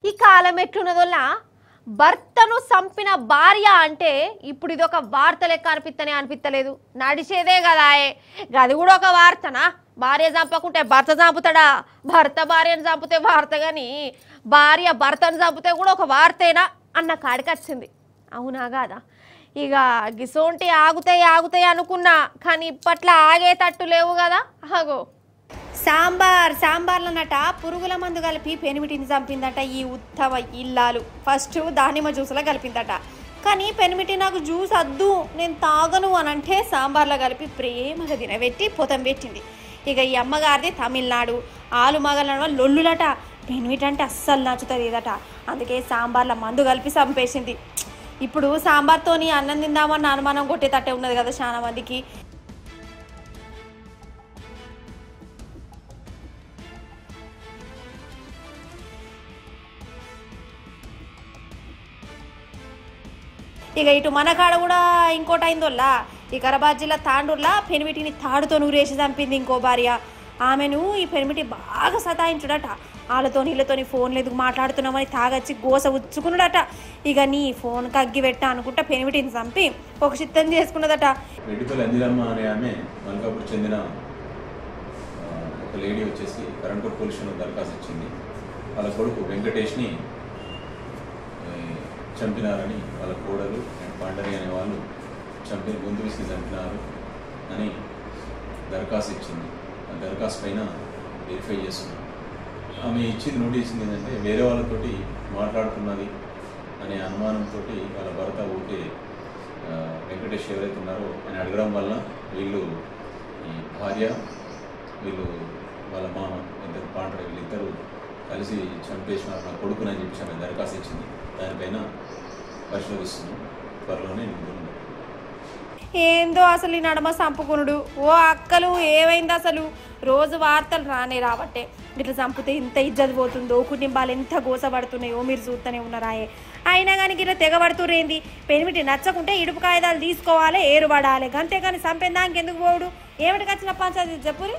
ఈ కాలం ఎట్లున్నదోలా భర్తను చంపిన భార్య అంటే ఇప్పుడు ఇది ఒక వార్త లెక్క అనిపిస్తలేదు. నడిచేదే కదా, అది కూడా ఒక వార్తనా? భార్య చంపకుంటే భర్త చంపుతాడా? భర్త భార్యను చంపితే వార్త, కానీ భార్య భర్తను చంపితే కూడా ఒక వార్తేనా అన్న కాడికి వచ్చింది. అవునా కాదా? ఇక గిసోంటి ఆగుతాయి అనుకున్నా, కానీ ఇప్పట్లో ఆగేటట్టు లేవు కదా. ఆగో సాంబార్లనట పురుగుల మందు కలిపి పెనిమిటిని చంపిందట ఈ ఉత్తమ ఇల్లాలు. ఫస్ట్ దానిమ్మ జ్యూస్లో కలిపిందట, కానీ పెనిమిటి నాకు జ్యూస్ వద్దు నేను తాగను అని అంటే సాంబార్లో కలిపి ప్రేమగా తినబెట్టి పొతం పెట్టింది. ఇక ఈ అమ్మగారిది తమిళనాడు, ఆలు మగల లొల్లులట. పెనిమిటి అంటే అస్సలు నచ్చుతుందట, అందుకే సాంబార్లో మందు కలిపి చంపేసింది. ఇప్పుడు సాంబార్తోని అన్నం తిందామన్న అనుమానం కొట్టేటట్టే ఉన్నది కదా చాలా మందికి. ఇక ఇటు మన కాడ కూడా ఇంకోటి అయిందోల్లా, ఈ కరబాద్ జిల్లా తాండూరులా పెనిమిటిని తాడుతో నూరేసి చంపింది ఇంకో భార్య. ఆమెను ఈ పెనిమిటి బాగా సతాయించుడట. వీళ్ళతోని ఫోన్లు ఎందుకు మాట్లాడుతున్నామని తాగచ్చి గోస ఉచ్చుకున్నాడట. ఇక నీ ఫోన్ కగ్గి పెట్టా అనుకుంటా పెనిమిటిని చంపి ఒక చిత్తం చేసుకున్నదట. రెడ్డిపల్లి అందిరమ్మ అనే ఆమె మల్కాపూర్ చెందిన ఒక లేడీ వచ్చేసి కరంపూర్ పోలీసులో దరఖాస్తు ఇచ్చింది. వాళ్ళ కొడుకు వెంకటేష్ని చంపినారని, వాళ్ళ కోడలు పాండరి అనే వాళ్ళు గొంతు విసిగి చంపినారు అని దరఖాస్తు ఇచ్చింది. ఆ దరఖాస్తు పైన వెరిఫై చేస్తున్నాం. ఆమె ఇచ్చింది నోటీస్ ఏంటంటే వేరే వాళ్ళతోటి మాట్లాడుతున్నది అనే అనుమానంతో వాళ్ళ భర్త ఊరికే వెంకటేష్ ఎవరైతే ఉన్నారో అని అడగడం వల్ల వీళ్ళు ఈ భార్య వాళ్ళ మామ ఇద్దరు పాండరి వీళ్ళిద్దరూ కలిసి చంపేసినారు నా కొడుకునని చెప్పి ఆమె దరఖాస్తు ఇచ్చింది. దానిపైన పరిశోధిస్తున్నాం. త్వరలోనే ఏందో అసలు ఈ నడమ చంపుకునుడు. ఓ అక్కలు ఏమైంది అసలు? రోజు వార్తలు రావట్టే ఇట్లా చంపితే ఇంత ఇజ్జత్ పోతుందో, కుటుంబాలు ఎంత గోసపడుతున్నాయో మీరు చూస్తూనే ఉన్నారాయే. అయినా కానీ ఇట్లా తెగబడుతురేంది? పెనిమిటి నచ్చకుంటే ఇడుపు కాగితాలు తీసుకోవాలి, ఏరుపడాలి, అంతేగాని చంపేదానికి ఎందుకు పోవుడు? ఏమిటికి వచ్చిన పంచాయతీ చెప్పురి.